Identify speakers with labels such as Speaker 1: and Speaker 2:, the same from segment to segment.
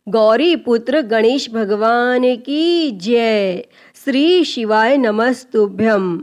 Speaker 1: गौरी पुत्र गणेश भगवान की जय। श्री शिवाय नमस्तुभ्यम।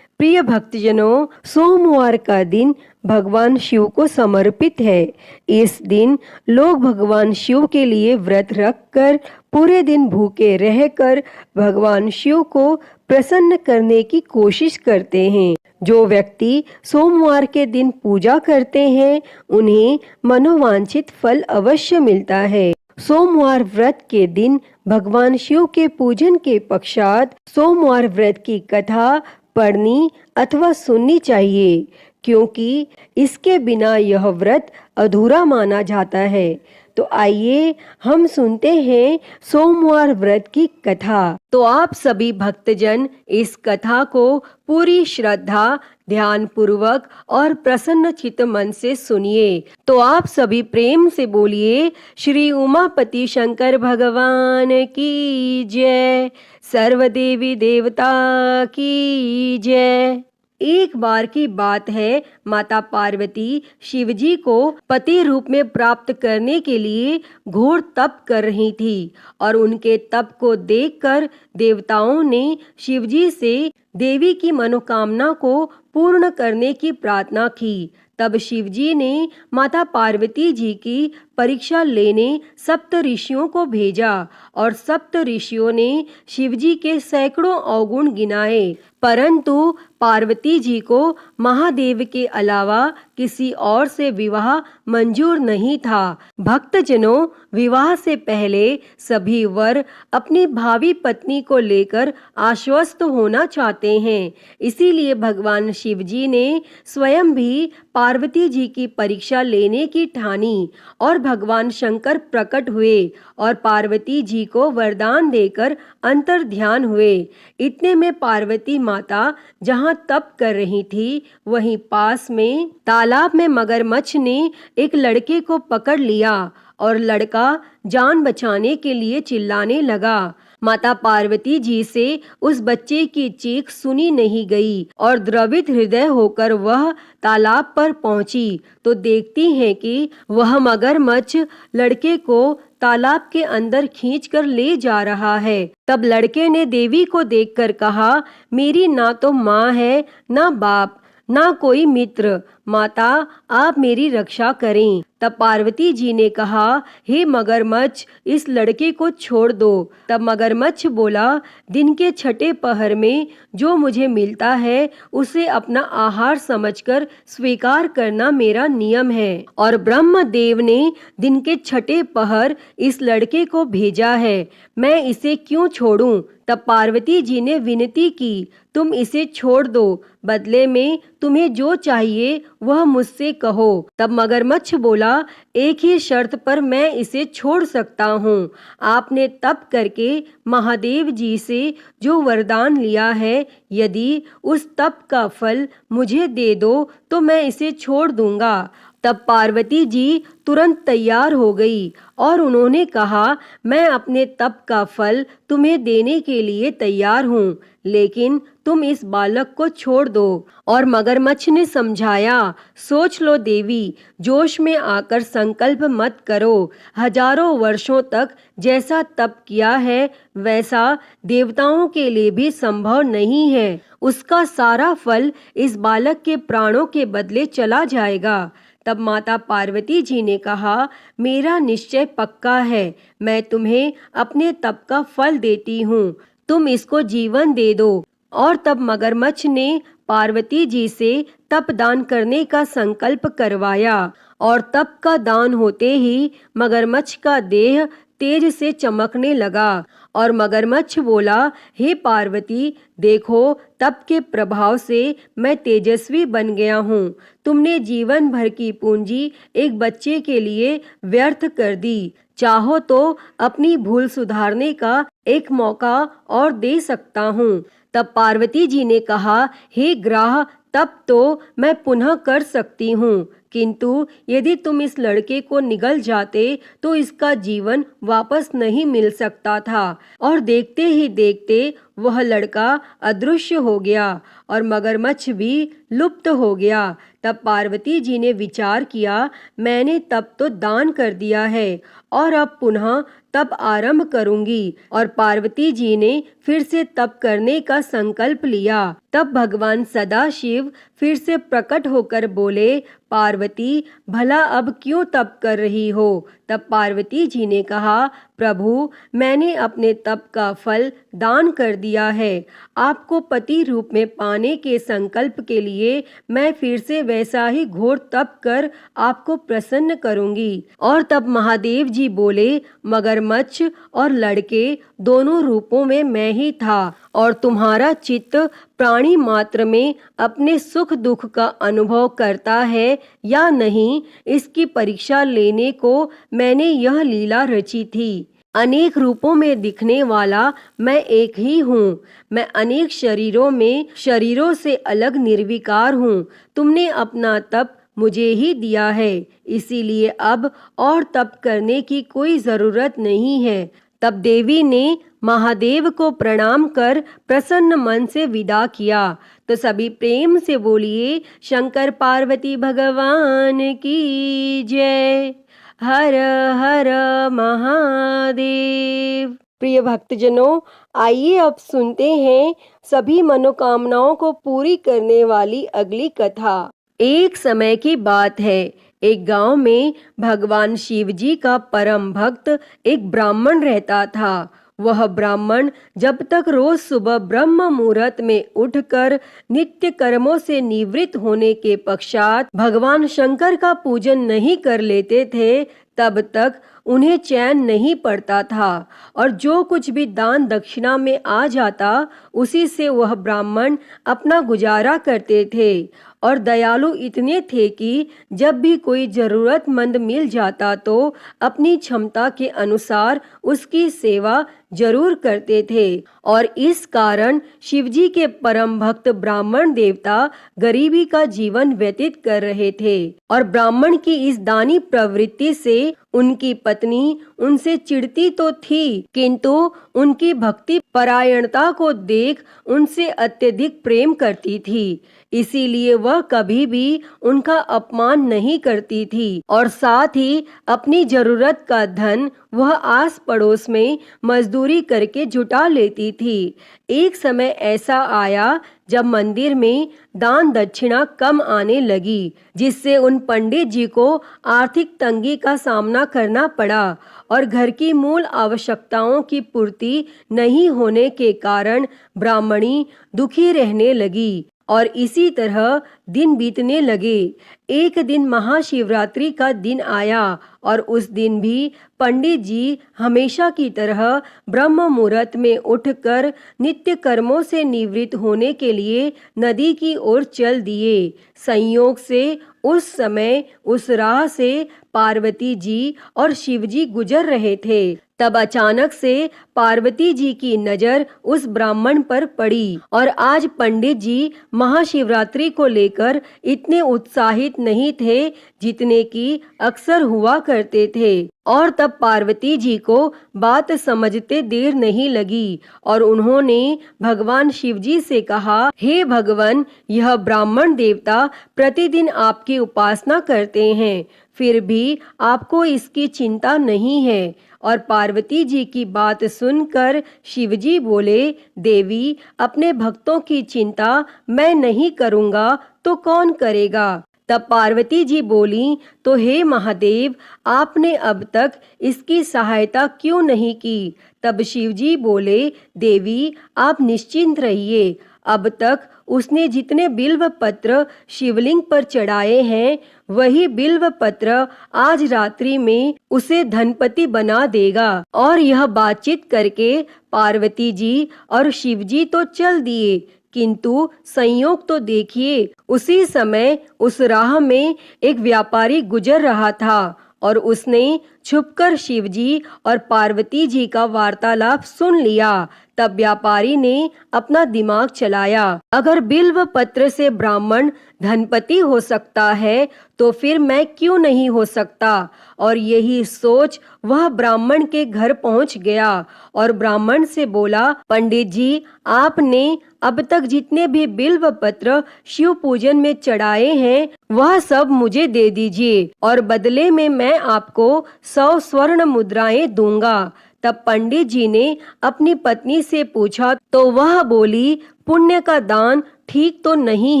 Speaker 1: प्रिय भक्तजनों, सोमवार का दिन भगवान शिव को समर्पित है। इस दिन लोग भगवान शिव के लिए व्रत रखकर पूरे दिन भूखे रहकर भगवान शिव को प्रसन्न करने की कोशिश करते हैं। जो व्यक्ति सोमवार के दिन पूजा करते हैं उन्हें मनोवांछित फल अवश्य मिलता है। सोमवार व्रत के दिन भगवान शिव के पूजन के पश्चात सोमवार व्रत की कथा पढ़नी अथवा सुननी चाहिए, क्योंकि इसके बिना यह व्रत अधूरा माना जाता है। तो आइए हम सुनते हैं सोमवार व्रत की कथा। तो आप सभी भक्तजन इस कथा को पूरी श्रद्धा, ध्यान पूर्वक और प्रसन्न चित्त मन से सुनिए। तो आप सभी प्रेम से बोलिए, श्री उमापति शंकर भगवान की जय, सर्वदेवी देवता की जय। एक बार की बात है, माता पार्वती शिवजी को पति रूप में प्राप्त करने के लिए घोर तप कर रही थी और उनके तप को देखकर देवताओं ने शिवजी से देवी की मनोकामना को पूर्ण करने की प्रार्थना की। तब शिवजी ने माता पार्वती जी की परीक्षा लेने सप्त ऋषियों को भेजा और सप्त ऋषियों ने शिवजी के सैकड़ों अवगुण गिनाए, परंतु पार्वती जी को महादेव के अलावा किसी और से विवाह मंजूर नहीं था। भक्तजनों, विवाह से पहले सभी वर अपनी भावी पत्नी को लेकर आश्वस्त होना चाहते हैं। इसीलिए भगवान शिवजी ने स्वयं भी पार्वती जी की परीक्षा लेने की ठानी और भगवान शंकर प्रकट हुए और पार्वती जी को वरदान देकर अंतर ध्यान हुए। इतने में पार्वती माता जहाँ तप कर रही थी, वहीं पास में तालाब में मगरमच्छ ने एक लड़के को पकड़ लिया और लड़का जान बचाने के लिए चिल्लाने लगा। माता पार्वती जी से उस बच्चे की चीख सुनी नहीं गई और द्रवित हृदय होकर वह तालाब पर पहुंची तो देखती है कि वह मगरमच्छ लड़के को तालाब के अंदर खींचकर ले जा रहा है। तब लड़के ने देवी को देखकर कहा, मेरी ना तो माँ है, ना बाप, ना कोई मित्र, माता आप मेरी रक्षा करें। तब पार्वती जी ने कहा, हे मगरमच्छ, इस लड़के को छोड़ दो। तब मगरमच्छ बोला, दिन के छठे पहर में जो मुझे मिलता है उसे अपना आहार समझकर स्वीकार करना मेरा नियम है और ब्रह्मदेव ने दिन के छठे पहर इस लड़के को भेजा है, मैं इसे क्यों छोड़ूं? तब पार्वती जी ने विनती की, तुम इसे छोड़ दो, बदले में तुम्हें जो चाहिए वह मुझसे कहो। तब मगरमच्छ बोला, एक ही शर्त पर मैं इसे छोड़ सकता हूँ। आपने तप करके महादेव जी से जो वरदान लिया है, यदि उस तप का फल मुझे दे दो तो मैं इसे छोड़ दूंगा। तब पार्वती जी तुरंत तैयार हो गई और उन्होंने कहा, मैं अपने तप का फल तुम्हें देने के लिए तैयार हूँ, लेकिन तुम इस बालक को छोड़ दो। और मगरमच्छ ने समझाया, सोच लो देवी, जोश में आकर संकल्प मत करो। हजारों वर्षों तक जैसा तप किया है वैसा देवताओं के लिए भी संभव नहीं है। उसका सारा फल इस बालक के प्राणों के बदले चला जाएगा। तब माता पार्वती जी ने कहा, मेरा निश्चय पक्का है, मैं तुम्हें अपने तप का फल देती हूँ, तुम इसको जीवन दे दो। और तब मगरमच्छ ने पार्वती जी से तप दान करने का संकल्प करवाया और तप का दान होते ही मगरमच्छ का देह तेज से चमकने लगा और मगरमच्छ बोला, हे पार्वती, देखो तप के प्रभाव से मैं तेजस्वी बन गया हूँ। तुमने जीवन भर की पूंजी एक बच्चे के लिए व्यर्थ कर दी। चाहो तो अपनी भूल सुधारने का एक मौका और दे सकता हूँ। तब पार्वती जी ने कहा, हे ग्राह, तब तो मैं पुनः कर सकती हूँ, किंतु यदि तुम इस लड़के को निगल जाते तो इसका जीवन वापस नहीं मिल सकता था। और देखते ही देखते वह लड़का अदृश्य हो गया और मगरमच्छ भी लुप्त हो गया। तब पार्वती जी ने विचार किया, मैंने तब तो दान कर दिया है और अब पुनः तप आरंभ करूंगी। और पार्वती जी ने फिर से तप करने का संकल्प लिया। तब भगवान सदाशिव फिर से प्रकट होकर बोले, पार्वती भला अब क्यों तप कर रही हो? तब पार्वती जी ने कहा, प्रभु मैंने अपने तप का फल दान कर दिया है। आपको पति रूप में पाने के संकल्प के लिए मैं फिर से वैसा ही घोर तप कर आपको प्रसन्न करूंगी। और तब महादेव जी बोले, मगरमच्छ और लड़के दोनों रूपों में मैं ही था और तुम्हारा चित्त प्राणी मात्र में अपने सुख दुख का अनुभव करता है या नहीं, इसकी परीक्षा लेने को मैंने यह लीला रची थी। अनेक रूपों में दिखने वाला मैं एक ही हूँ। मैं अनेक शरीरों से अलग निर्विकार हूँ। तुमने अपना तप मुझे ही दिया है, इसीलिए अब और तप करने की कोई जरूरत नहीं है। तब देवी ने महादेव को प्रणाम कर प्रसन्न मन से विदा किया। तो सभी प्रेम से बोलिए, शंकर पार्वती भगवान की जय। हर हर महादेव। प्रिय भक्तजनों, आइए अब सुनते हैं सभी मनोकामनाओं को पूरी करने वाली अगली कथा। एक समय की बात है, एक गांव में भगवान शिव जी का परम भक्त एक ब्राह्मण रहता था। वह ब्राह्मण जब तक रोज सुबह ब्रह्म मुहूर्त में उठकर नित्य कर्मों से निवृत्त होने के पश्चात भगवान शंकर का पूजन नहीं कर लेते थे, तब तक उन्हें चैन नहीं पड़ता था और जो कुछ भी दान दक्षिणा में आ जाता उसी से वह ब्राह्मण अपना गुजारा करते थे। और दयालु इतने थे कि जब भी कोई जरूरतमंद मिल जाता तो अपनी क्षमता के अनुसार उसकी सेवा जरूर करते थे। और इस कारण शिवजी के परम भक्त ब्राह्मण देवता गरीबी का जीवन व्यतीत कर रहे थे। और ब्राह्मण की इस दानी प्रवृत्ति से उनकी पत्नी उनसे चिढ़ती तो थी, किंतु उनकी भक्ति परायणता को देख उनसे अत्यधिक प्रेम करती थी। इसीलिए वह कभी भी उनका अपमान नहीं करती थी और साथ ही अपनी जरूरत का धन वह आस पड़ोस में मजदूरी करके जुटा लेती थी। एक समय ऐसा आया जब मंदिर में दान दक्षिणा कम आने लगी, जिससे उन पंडित जी को आर्थिक तंगी का सामना करना पड़ा और घर की मूल आवश्यकताओं की पूर्ति नहीं होने के कारण ब्राह्मणी दुखी रहने लगी। और इसी तरह दिन बीतने लगे। एक दिन महाशिवरात्रि का दिन आया और उस दिन भी पंडित जी हमेशा की तरह ब्रह्म मुहूर्त में उठकर नित्य कर्मों से निवृत्त होने के लिए नदी की ओर चल दिए। संयोग से उस समय उस राह से पार्वती जी और शिव जी गुजर रहे थे। तब अचानक से पार्वती जी की नजर उस ब्राह्मण पर पड़ी और आज पंडित जी महाशिवरात्रि को लेकर इतने उत्साहित नहीं थे जितने कि अक्सर हुआ करते थे। और तब पार्वती जी को बात समझते देर नहीं लगी और उन्होंने भगवान शिव जी से कहा, हे भगवान, यह ब्राह्मण देवता प्रतिदिन आपकी उपासना करते हैं, फिर भी आपको इसकी चिंता नहीं है। और पार्वती जी की बात सुनकर शिवजी बोले, देवी, अपने भक्तों की चिंता मैं नहीं करूंगा तो कौन करेगा? तब पार्वती जी बोली, तो हे महादेव, आपने अब तक इसकी सहायता क्यों नहीं की? तब शिवजी बोले, देवी, आप निश्चिंत रहिए। अब तक उसने जितने बिल्व पत्र शिवलिंग पर चढ़ाए हैं, वही बिल्व पत्र आज रात्रि में उसे धनपति बना देगा। और यह बातचीत करके पार्वती जी और शिवजी तो चल दिए, किंतु संयोग तो देखिए, उसी समय उस राह में एक व्यापारी गुजर रहा था और उसने छुपकर शिवजी और पार्वती जी का वार्तालाप सुन लिया। तब तब व्यापारी ने अपना दिमाग चलाया, अगर बिल्व पत्र से ब्राह्मण धनपति हो सकता है तो फिर मैं क्यों नहीं हो सकता। और यही सोच वह ब्राह्मण के घर पहुंच गया और ब्राह्मण से बोला, पंडित जी, आपने अब तक जितने भी बिल्व पत्र शिव पूजन में चढ़ाए हैं वह सब मुझे दे दीजिए और बदले में मैं आपको 100 स्वर्ण मुद्राएं दूंगा। तब पंडित जी ने अपनी पत्नी से पूछा तो वह बोली, पुण्य का दान ठीक तो नहीं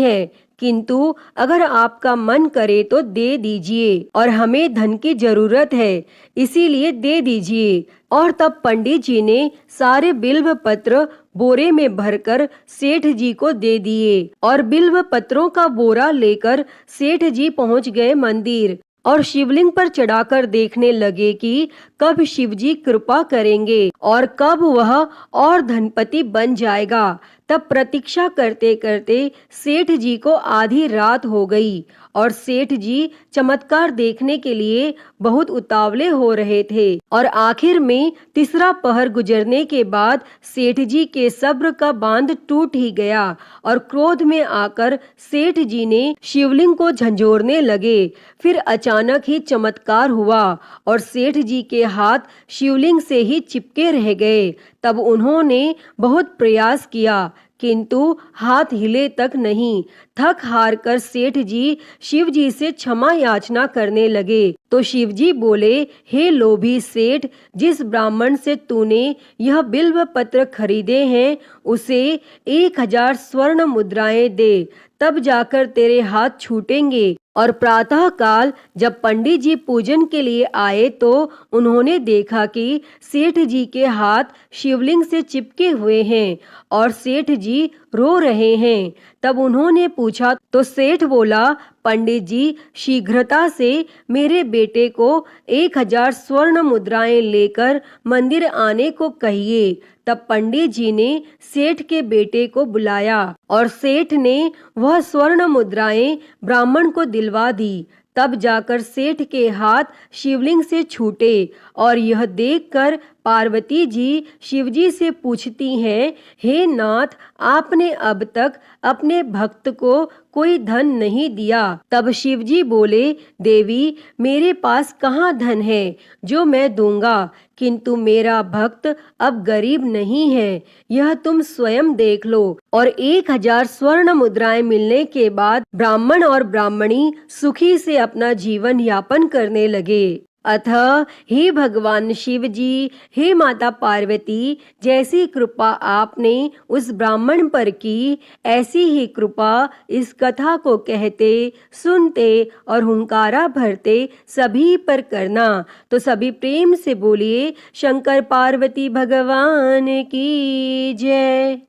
Speaker 1: है, किंतु अगर आपका मन करे तो दे दीजिए और हमें धन की जरूरत है, इसीलिए दे दीजिए। और तब पंडित जी ने सारे बिल्व पत्र बोरे में भरकर सेठ जी को दे दिए और बिल्व पत्रों का बोरा लेकर सेठ जी पहुंच गए मंदिर और शिवलिंग पर चढ़ाकर देखने लगे कि कब शिवजी कृपा करेंगे और कब वह और धनपति बन जाएगा। तब प्रतीक्षा करते करते सेठ जी को आधी रात हो गई और सेठ जी चमत्कार देखने के लिए बहुत उतावले हो रहे थे और आखिर में तीसरा पहर गुजरने के बाद सेठ जी के सब्र का बांध टूट ही गया और क्रोध में आकर सेठ जी ने शिवलिंग को झंझोरने लगे। फिर अचानक ही चमत्कार हुआ और सेठ जी के हाथ शिवलिंग से ही चिपके रह गए। तब उन्होंने बहुत प्रयास किया किंतु हाथ हिले तक नहीं। थक हार कर सेठ जी शिव जी से क्षमा याचना करने लगे तो शिव जी बोले, हे लोभी सेठ, जिस ब्राह्मण से तूने यह बिल्व पत्र खरीदे हैं उसे 1000 स्वर्ण मुद्राएं दे, तब जाकर तेरे हाथ छूटेंगे। और प्रातः काल जब पंडित जी पूजन के लिए आए तो उन्होंने देखा कि सेठ जी के हाथ शिवलिंग से चिपके हुए हैं और सेठ जी रो रहे हैं। तब उन्होंने पूछा तो सेठ बोला, पंडित जी, शीघ्रता से मेरे बेटे को 1000 स्वर्ण मुद्राएं लेकर मंदिर आने को कहिए। तब पंडित जी ने सेठ के बेटे को बुलाया और सेठ ने वह स्वर्ण मुद्राएं ब्राह्मण को दिलवा दी। तब जाकर सेठ के हाथ शिवलिंग से छूटे और यह देखकर पार्वती जी शिवजी से पूछती हैं, हे नाथ, आपने अब तक अपने भक्त को कोई धन नहीं दिया। तब शिवजी बोले, देवी, मेरे पास कहाँ धन है जो मैं दूंगा, किंतु मेरा भक्त अब गरीब नहीं है, यह तुम स्वयं देख लो। और 1000 स्वर्ण मुद्राएं मिलने के बाद ब्राह्मण और ब्राह्मणी सुखी से अपना जीवन यापन करने लगे। अतः हे भगवान शिव जी, हे माता पार्वती, जैसी कृपा आपने उस ब्राह्मण पर की, ऐसी ही कृपा इस कथा को कहते, सुनते और हुंकारा भरते सभी पर करना। तो सभी प्रेम से बोलिए, शंकर पार्वती भगवान की जय।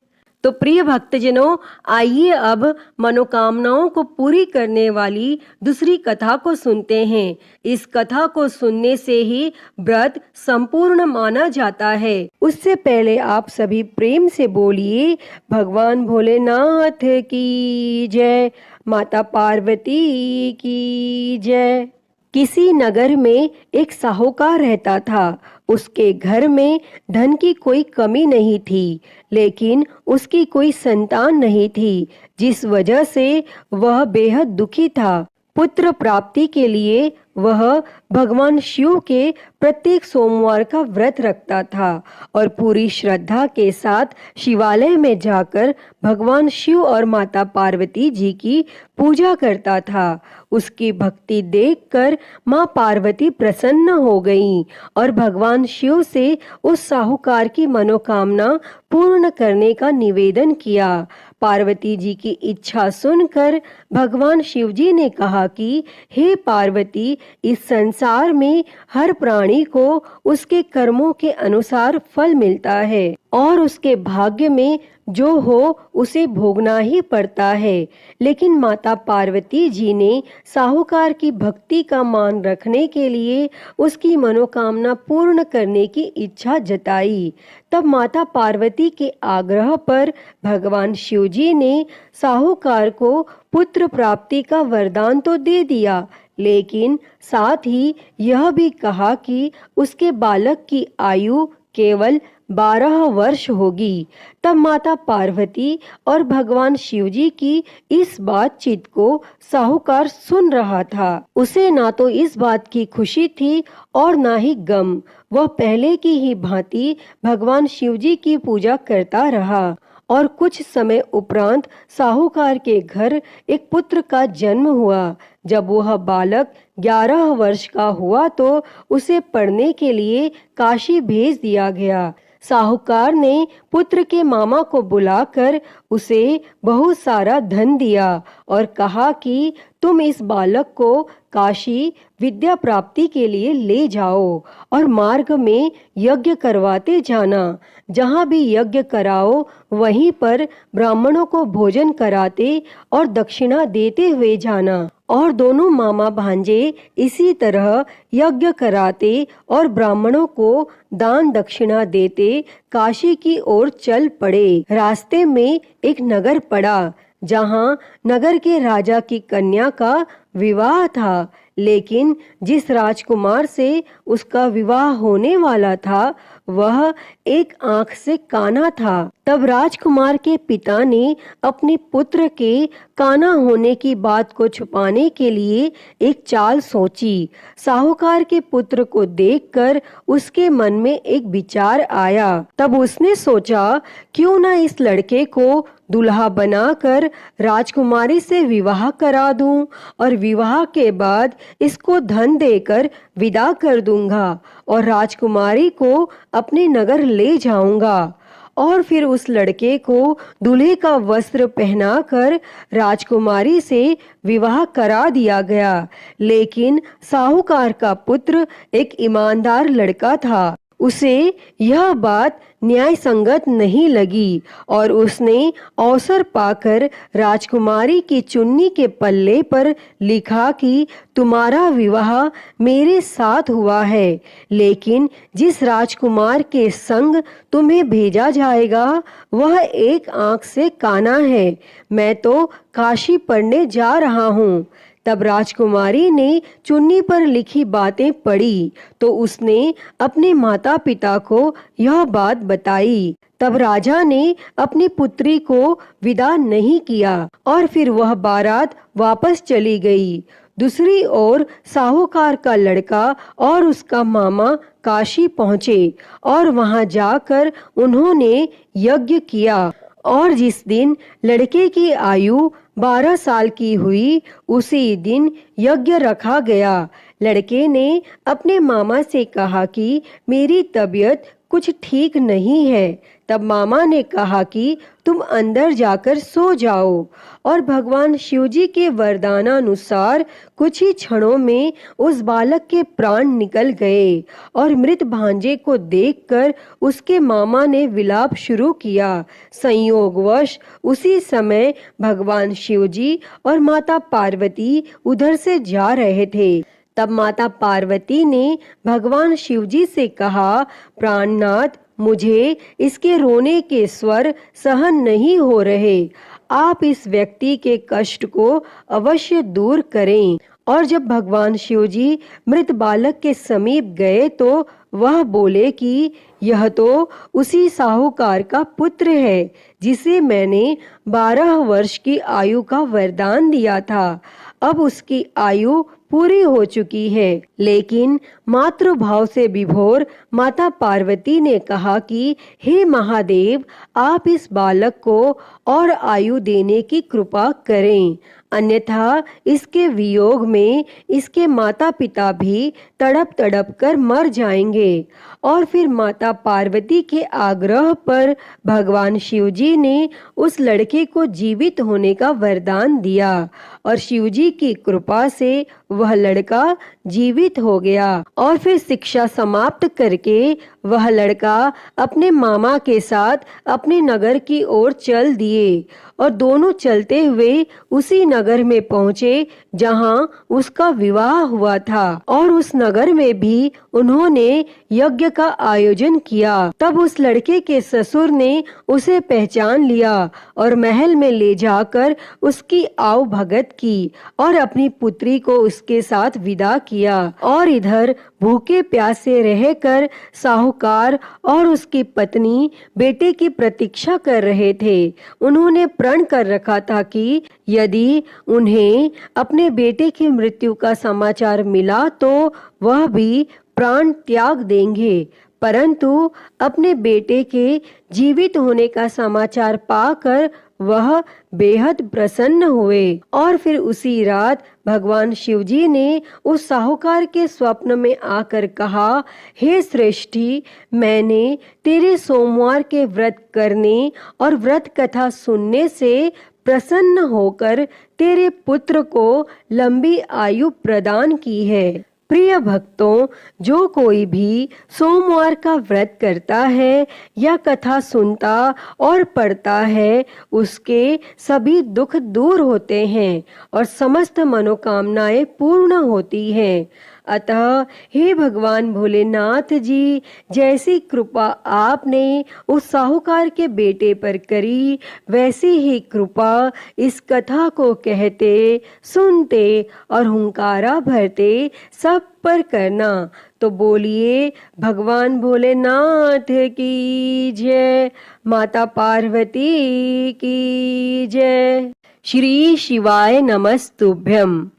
Speaker 1: तो प्रिय भक्तजनों, आइए अब मनोकामनाओं को पूरी करने वाली दूसरी कथा को सुनते हैं। इस कथा को सुनने से ही व्रत संपूर्ण माना जाता है। उससे पहले आप सभी प्रेम से बोलिए, भगवान भोलेनाथ की जय, माता पार्वती की जय। किसी नगर में एक साहूकार रहता था। उसके घर में धन की कोई कमी नहीं थी, लेकिन उसकी कोई संतान नहीं थी, जिस वजह से वह बेहद दुखी था। पुत्र प्राप्ति के लिए वह भगवान शिव के प्रत्येक सोमवार का व्रत रखता था और पूरी श्रद्धा के साथ शिवालय में जाकर भगवान शिव और माता पार्वती जी की पूजा करता था। उसकी भक्ति देखकर माँ पार्वती प्रसन्न हो गईं और भगवान शिव से उस साहूकार की मनोकामना पूर्ण करने का निवेदन किया। पार्वती जी की इच्छा सुनकर भगवान शिव जी ने कहा कि हे पार्वती, इस संसार में हर प्राणी को उसके कर्मों के अनुसार फल मिलता है और उसके भाग्य में जो हो उसे भोगना ही पड़ता है। लेकिन माता पार्वती जी ने साहूकार की भक्ति का मान रखने के लिए उसकी मनोकामना पूर्ण करने की इच्छा जताई। तब माता पार्वती के आग्रह पर भगवान शिव जी ने साहूकार को पुत्र प्राप्ति का वरदान तो दे दिया, लेकिन साथ ही यह भी कहा कि उसके बालक की आयु केवल 12 वर्ष होगी। तब माता पार्वती और भगवान शिवजी की इस बातचीत को साहूकार सुन रहा था। उसे ना तो इस बात की खुशी थी और ना ही गम। वह पहले की ही भांति भगवान शिवजी की पूजा करता रहा और कुछ समय उपरांत साहूकार के घर एक पुत्र का जन्म हुआ। जब वह बालक 11 वर्ष का हुआ तो उसे पढ़ने के लिए काशी भेज दिया गया। साहूकार ने पुत्र के मामा को बुलाकर उसे बहुत सारा धन दिया और कहा कि तुम इस बालक को काशी विद्या प्राप्ति के लिए ले जाओ और मार्ग में यज्ञ करवाते जाना। जहाँ भी यज्ञ कराओ वहीं पर ब्राह्मणों को भोजन कराते और दक्षिणा देते हुए जाना। और दोनों मामा भांजे इसी तरह यज्ञ कराते और ब्राह्मणों को दान दक्षिणा देते काशी की ओर चल पड़े। रास्ते में एक नगर पड़ा जहाँ नगर के राजा की कन्या का विवाह था, लेकिन जिस राजकुमार से उसका विवाह होने वाला था वह एक आंख से काना था। तब राजकुमार के पिता ने अपने पुत्र के काना होने की बात को छुपाने के लिए एक चाल सोची। साहूकार के पुत्र को देखकर उसके मन में एक विचार आया। तब उसने सोचा क्यों ना इस लड़के को दुल्हा बनाकर राजकुमारी से विवाह करा दूं और विवाह के बाद इसको धन देकर विदा कर दूंगा और राजकुमारी को अपने नगर ले जाऊंगा। और फिर उस लड़के को दूल्हे का वस्त्र पहनाकर राजकुमारी से विवाह करा दिया गया। लेकिन साहूकार का पुत्र एक ईमानदार लड़का था। उसे यह बात न्याय संगत नहीं लगी और उसने अवसर पाकर राजकुमारी की चुन्नी के पल्ले पर लिखा कि तुम्हारा विवाह मेरे साथ हुआ है, लेकिन जिस राजकुमार के संग तुम्हें भेजा जाएगा वह एक आंख से काना है। मैं तो काशी पढ़ने जा रहा हूँ। तब राजकुमारी ने चुन्नी पर लिखी बातें पढ़ी तो उसने अपने माता पिता को यह बात बताई। तब राजा ने अपनी पुत्री को विदा नहीं किया और फिर वह बारात वापस चली गई। दूसरी ओर साहूकार का लड़का और उसका मामा काशी पहुँचे और वहां जाकर उन्होंने यज्ञ किया और जिस दिन लड़के की आयु 12 साल की हुई उसी दिन यज्ञ रखा गया। लड़के ने अपने मामा से कहा कि मेरी तबीयत कुछ ठीक नहीं है। तब मामा ने कहा कि तुम अंदर जाकर सो जाओ और भगवान शिवजी के वरदानानुसार कुछ ही क्षणों में उस बालक के प्राण निकल गए और मृत भांजे को देखकर उसके मामा ने विलाप शुरू किया। संयोगवश उसी समय भगवान शिवजी और माता पार्वती उधर से जा रहे थे। तब माता पार्वती ने भगवान शिवजी से कहा, प्राणनाथ, मुझे इसके रोने के स्वर सहन नहीं हो रहे। आप इस व्यक्ति के कष्ट को अवश्य दूर करें। और जब भगवान शिवजी मृत बालक के समीप गए तो वह बोले कि यह तो उसी साहूकार का पुत्र है जिसे मैंने 12 वर्ष की आयु का वरदान दिया था। अब उसकी आयु पूरी हो चुकी है। लेकिन मातृभाव से विभोर माता पार्वती ने कहा कि हे महादेव, आप इस बालक को और आयु देने की कृपा करें, अन्यथा इसके वियोग में इसके माता पिता भी तड़प तड़प कर मर जाएंगे। और फिर माता पार्वती के आग्रह पर भगवान शिवजी ने उस लड़के को जीवित होने का वरदान दिया और शिवजी की कृपा से वह लड़का जीवित हो गया। और फिर शिक्षा समाप्त करके वह लड़का अपने मामा के साथ अपने नगर की ओर चल दिए और दोनों चलते हुए उसी नगर में पहुंचे जहां उसका विवाह हुआ था। और उस नगर में भी उन्होंने यज्ञ का आयोजन किया। तब उस लड़के के ससुर ने उसे पहचान लिया और महल में ले जाकर उसकी आव भगत की और अपनी पुत्री को उसके साथ विदा किया। और इधर भूखे प्यासे रहकर साहूकार और उसकी पत्नी बेटे की प्रतीक्षा कर रहे थे। उन्होंने प्रण कर रखा था कि यदि उन्हें अपने बेटे की मृत्यु का समाचार मिला तो वह भी प्राण त्याग देंगे, परंतु अपने बेटे के जीवित होने का समाचार पाकर वह बेहद प्रसन्न हुए। और फिर उसी रात भगवान शिवजी ने उस साहूकार के स्वप्न में आकर कहा, हे श्रेष्ठी, मैंने तेरे सोमवार के व्रत करने और व्रत कथा सुनने से प्रसन्न होकर तेरे पुत्र को लंबी आयु प्रदान की है। प्रिय भक्तों, जो कोई भी सोमवार का व्रत करता है या कथा सुनता और पढ़ता है, उसके सभी दुख दूर होते हैं और समस्त मनोकामनाएं पूर्ण होती हैं। अतः हे भगवान भोलेनाथ जी, जैसी कृपा आपने उस साहूकार के बेटे पर करी, वैसी ही कृपा इस कथा को कहते, सुनते और हुंकारा भरते सब पर करना। तो बोलिए भगवान भोलेनाथ की जय, माता पार्वती की जय। श्री शिवाय नमस्तुभ्यम।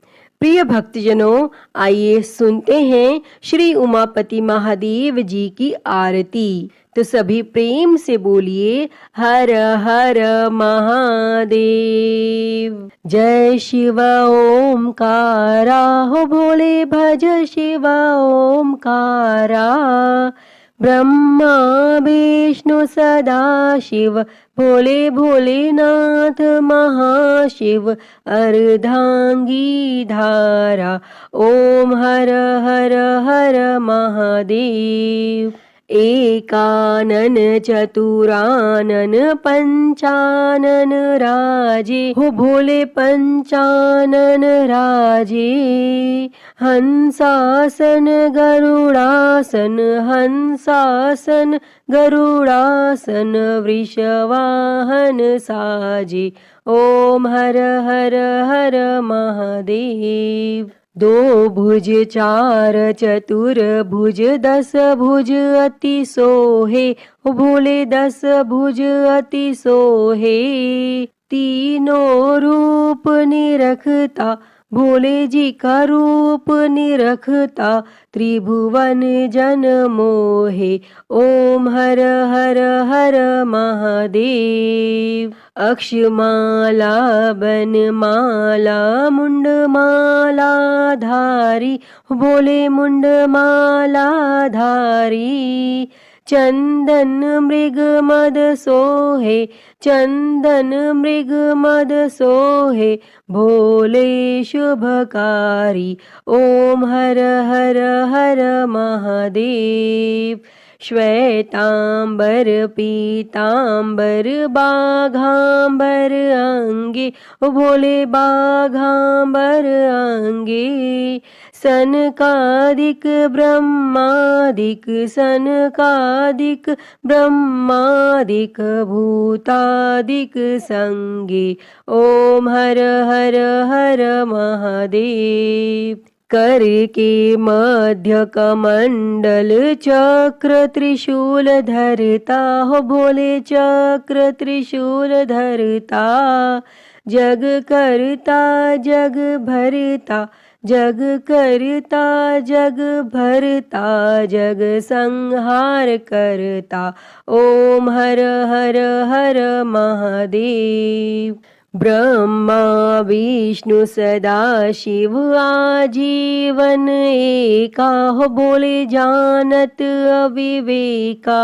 Speaker 1: प्रिय भक्तजनों, आइए सुनते हैं श्री उमापति महादेव जी की आरती। तो सभी प्रेम से बोलिए हर हर महादेव। जय शिव ओमकारा, हो भोले भज शिव ओमकारा। ब्रह्मा विष्णु सदा शिव, भोले भोलेनाथ महाशिव। अर्धांगी धारा, ओम हर हर हर महादेव। एकानन चतुरानन पंचानन राजे, हो भोले पंचानन राजे। हंसासन गरुड़ासन, हंसासन गरुड़ासन। वृषवाहन साजे, ओम हर हर हर महादेव। दो भुज चार चतुर भुज, दस भुज अति सोहे, भोले दस भुज अति सोहे। तीनों रूप निरखता, भोले जी का रूप निरखता। त्रिभुवन जन मोहे, ओम हर हर हर महादेव। अक्षमाला बनमाला मुंडमाला धारी, भोले मुंडमाला धारी। चंदन मृग मद सोहे, चंदन मृग मद सोहे। भोले शुभकारी, ओम हर हर हर महादेव। श्वेतांबर पीतांबर बाघांबर अंगे, भोले बाघांबर अंगे। सनकादिक ब्रह्मादिक, सनकादिक ब्रह्मादिक। भूतादिक संगे, ओम हर हर हर महादेव। कर के मध्य कमंडल चक्र त्रिशूल धरता, हो भोले चक्र त्रिशूल धरता। जग करता जग भरता, जग करता जग भरता। जग संहार करता, ओम हर हर हर महादेव। ब्रह्मा विष्णु सदा शिव आजीवन एका, हो बोले जानत अविवेका।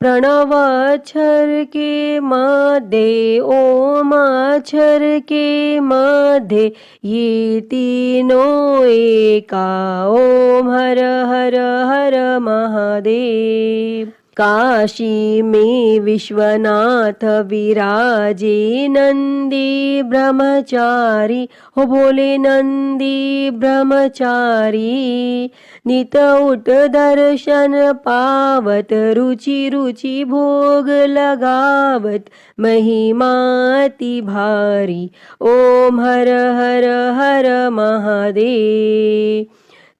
Speaker 1: प्रणव अक्षर के मध्य, ओम अक्षर के मध्य। ये तीनों एका, ओम हर हर हर महादेव। काशी में विश्वनाथ विराजे नंदी ब्रह्मचारी, हो बोले नंदी ब्रह्मचारी। नित उठ दर्शन पावत, रुचि रुचि भोग लगावत, महिमाति भारी। ओम हर हर हर महादेव।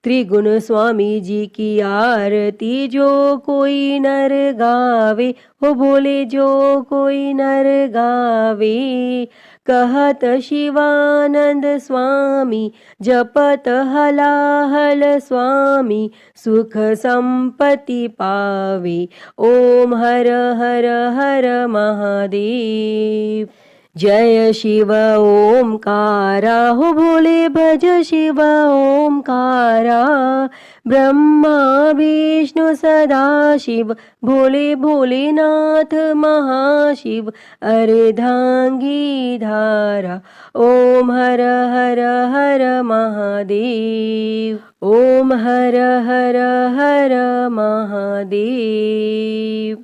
Speaker 1: त्रिगुण स्वामी जी की आरती जो कोई नर गावे, हो बोले जो कोई नर गावे। कहत शिवानंद स्वामी, जपत हलाहल स्वामी, सुख संपत्ति पावे। ओम हर हर हर महादेव। जय शिव ओमकारा, हो भोले भज शिव ओमकारा। ब्रह्मा विष्णु सदा शिव, भोले भोलेनाथ महाशिव, अर्धांगी धारा। ओम हर हर हर महादेव। ओम हर हर हर महादेव।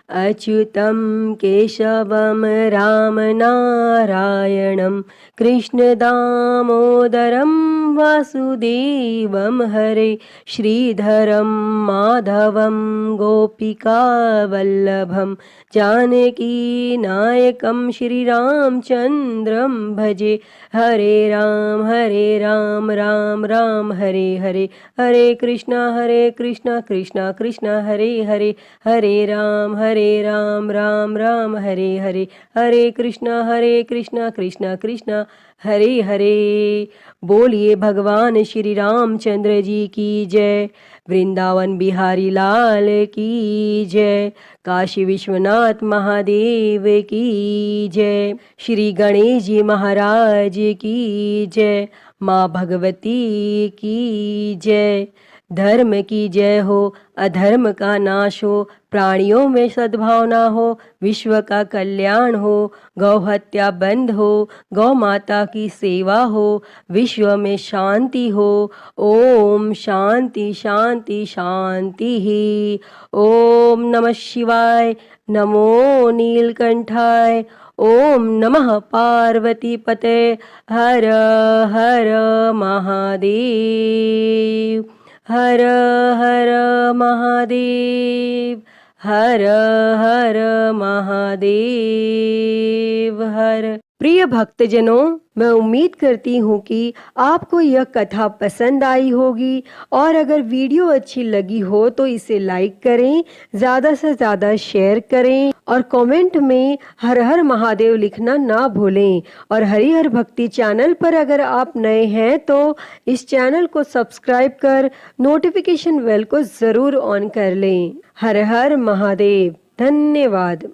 Speaker 1: अच्युतं केशवं राम नारायणं, कृष्ण दामोदरं वासुदेवं हरे। श्रीधरं माधवं गोपिका वल्लभं, जानकी नायकं श्रीरामचन्द्रं भजे। हरे राम राम राम हरे हरे, हरे कृष्णा कृष्णा कृष्णा हरे हरे, हरे राम राम राम हरे हरे, हरे कृष्णा कृष्णा कृष्णा हरे हरे। बोलिए भगवान श्री रामचंद्र जी की जय। वृंदावन बिहारी लाल की जय। काशी विश्वनाथ महादेव की जय। श्री गणेश जी महाराज की जय। माँ भगवती की जय। धर्म की जय हो, अधर्म का नाश हो, प्राणियों में सद्भावना हो, विश्व का कल्याण हो, गौ हत्या बंद हो, गौ माता की सेवा हो, विश्व में शांति हो। ओम शांति शांति शांति ही। ओम नमः शिवाय, नमो नीलकंठाय। ओम नमः पार्वती पते, हर हर महादेव, हर हर महादेव, हर हर महादेव हर। प्रिय भक्तजनों, मैं उम्मीद करती हूँ कि आपको यह कथा पसंद आई होगी, और अगर वीडियो अच्छी लगी हो तो इसे लाइक करें, ज़्यादा से ज़्यादा शेयर करें, और कमेंट में हर हर महादेव लिखना ना भूलें। और हरिहर भक्ति चैनल पर अगर आप नए हैं तो इस चैनल को सब्सक्राइब कर नोटिफिकेशन बेल को ज़रूर ऑन कर लें। हर हर महादेव। धन्यवाद।